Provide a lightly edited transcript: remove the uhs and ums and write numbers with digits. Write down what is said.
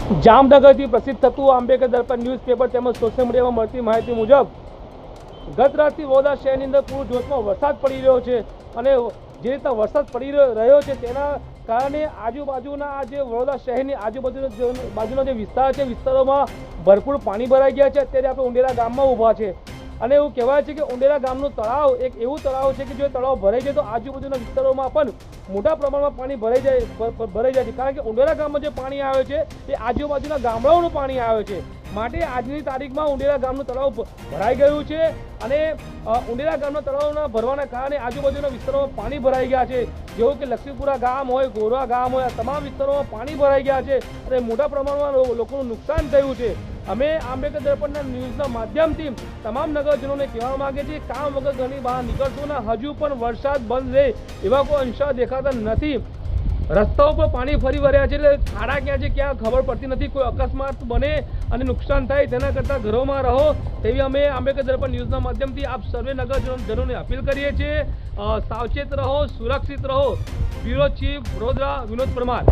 જામનગરથી પ્રસિદ્ધ થતું આંબેડકર દર્પણ ન્યૂઝપેપર તેમજ સોશિયલ મીડિયામાં મળતી માહિતી મુજબ ગત રાતથી વડોદરા શહેરની અંદર પૂર જોશમાં વરસાદ પડી રહ્યો છે અને જે રીતના વરસાદ પડી રહ્યો છે તેના કારણે આજુબાજુના આ જે વડોદરા શહેરની બાજુનો જે વિસ્તાર છે વિસ્તારોમાં ભરપૂર પાણી ભરાઈ ગયા છે। અત્યારે આપણે ઉંડેરા ગામમાં ઊભા છે અને એવું કહેવાય છે કે ઉંડેરા ગામનું તળાવ એક એવું તળાવ છે કે જો તળાવ ભરાઈ જાય તો આજુબાજુના વિસ્તારોમાં પણ મોટા પ્રમાણમાં પાણી ભરાઈ જાય છે, કારણ કે ઉંડેરા ગામમાં જે પાણી આવે છે એ આજુબાજુના ગામડાઓનું પાણી આવે છે। માટે આજની તારીખમાં ઉંડેરા ગામનું તળાવ ભરાઈ ગયું છે અને ઉંડેરા ગામના તળાવના ભરવાના કારણે આજુબાજુના વિસ્તારોમાં પાણી ભરાઈ ગયા છે, જેવું કે લક્ષ્મીપુરા ગામ હોય, ગોરવા ગામ હોય, આ તમામ વિસ્તારોમાં પાણી ભરાઈ ગયા છે અને મોટા પ્રમાણમાં લોકોનું નુકસાન થયું છે। અમે આંબેડકર દર્પણના ન્યૂઝના માધ્યમથી તમામ નગરજનોને કહેવા માંગે છે કામ વગર ઘરની બહાર નીકળશો ને, હજુ પણ વરસાદ બંધ રહે એવા કોઈ અંશ દેખાતા નથી। રસ્તાઓ પર પાણી ફરી વળ્યા છે એટલે ખાડા ક્યાં છે ક્યાં ખબર પડતી નથી। કોઈ અકસ્માત બને અને નુકસાન થાય તેના કરતાં ઘરોમાં રહો તેવી અમે આંબેડકર દર્પણ ન્યૂઝના માધ્યમથી આપ સર્વે નગરજનોને અપીલ કરીએ છીએ। સાવચેત રહો, સુરક્ષિત રહો। Bureau chief Vadodara Vinod Parmar.